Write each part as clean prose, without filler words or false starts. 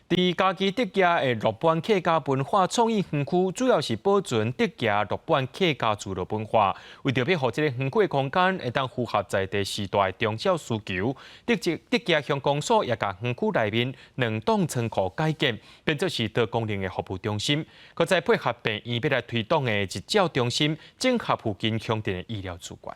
伫嘉义德家的乐班客家文化创意园区，主要是保存德家乐班客家聚落文化。为着要让这个园区的空间会当符合在地时代中小需求，德家乡公所也将园区内面2栋仓库改建，变作是多功能的服务中心。佮再配合病院要来推动的日照中心，整合附近乡镇的医疗资源。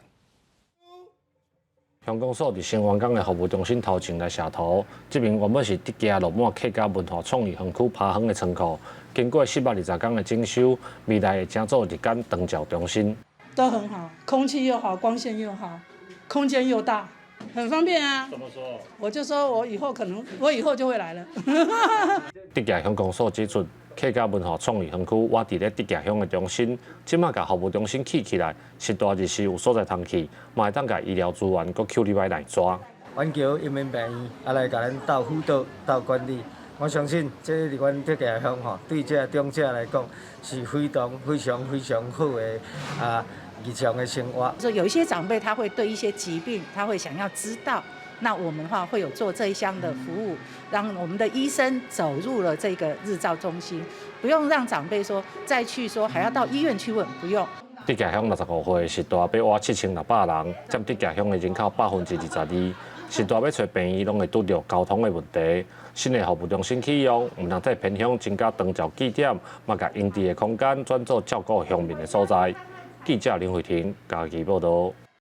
乡公所伫新湾港的服务中心头前来写图，这边原本是德家乐满客家文化创意园区爬行的仓库，经过10-20天的整修，未来会整做日间长照中心。都很好，空气又好，光线又好，空间又大，很方便啊。怎么说？我就说我以后就会来了。德家乡公所指出，客家文化创意园区挖伫咧德家乡的中心，即马甲服务中心起来，是大日时有所在通去，嘛会当甲医疗资源搁扣入来内抓。阮桥人民病院也来甲咱斗辅导、斗管理。我相信，这伫阮德家乡吼，对这长者来讲是非常好的日常的生活。说有一些长辈他会对一些疾病，他会想要知道。那我们的话会有做这一项的服务，让我们的医生走入了这个日照中心，不用让长辈说再去说还要到医院去问，不用。德家乡65岁是大要挖7600人，占德家乡的人口22%。是大要找病院，拢会拄到交通的问题。新的服务中心启用，唔通再偏向增加长照据点，嘛甲营地的空间转做照顾乡民的所在。记者林慧婷，嘉义报道。